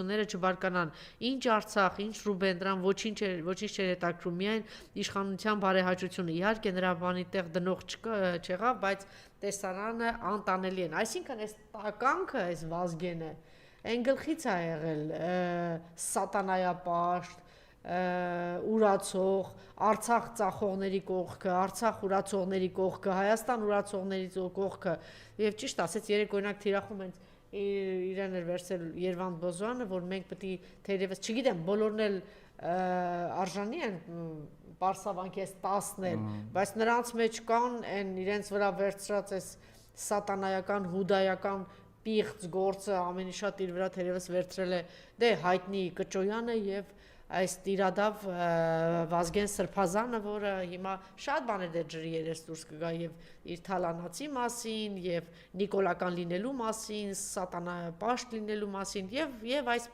ները չբարկանան ինչ Արցախ, ինչ Ռուբեն, դրան ոչինչ չէր հետաքրում, միայն իշխանության բարեհաճությունը։ Իհարկե նրա բանի տեղ դնող չեղավ, բայց տեսարանը անտանելի են։ Այսինքն այս տականքը, այս Վազգենը, այն գլխից է եղել սատանայապաշտ, ուրացող, Արցախ ծախողների կողքը, Արցախ ուրացողների կողքը, Հայաստան ուրացողների կողքը, եւ ճիշտ ասած երեք օրինակ թիրախում հենց իրեն էր վերցել Երվանդ Բոզոյանը, որ մենք պետք է թերևս, չգիտեմ, բոլորն էլ արժանի են պարսավանքի այս 10-ն, բայց նրանց մեջ կան այն իրենց վրա վերցրած այս սատանայական, հուդայական պիղծ գործը ամենի շատ իր վրա թերևս վերցրել է դե հայտնի Կճոյանը եւ այս տիրադավ Վազգեն Սրբազանը, որը հիմա շատ բաներ դե ջրի երես դուրս կգա եւ իր թալանացի մասին եւ նիկոլական լինելու մասին, սատանապաշտ լինելու մասին եւ այս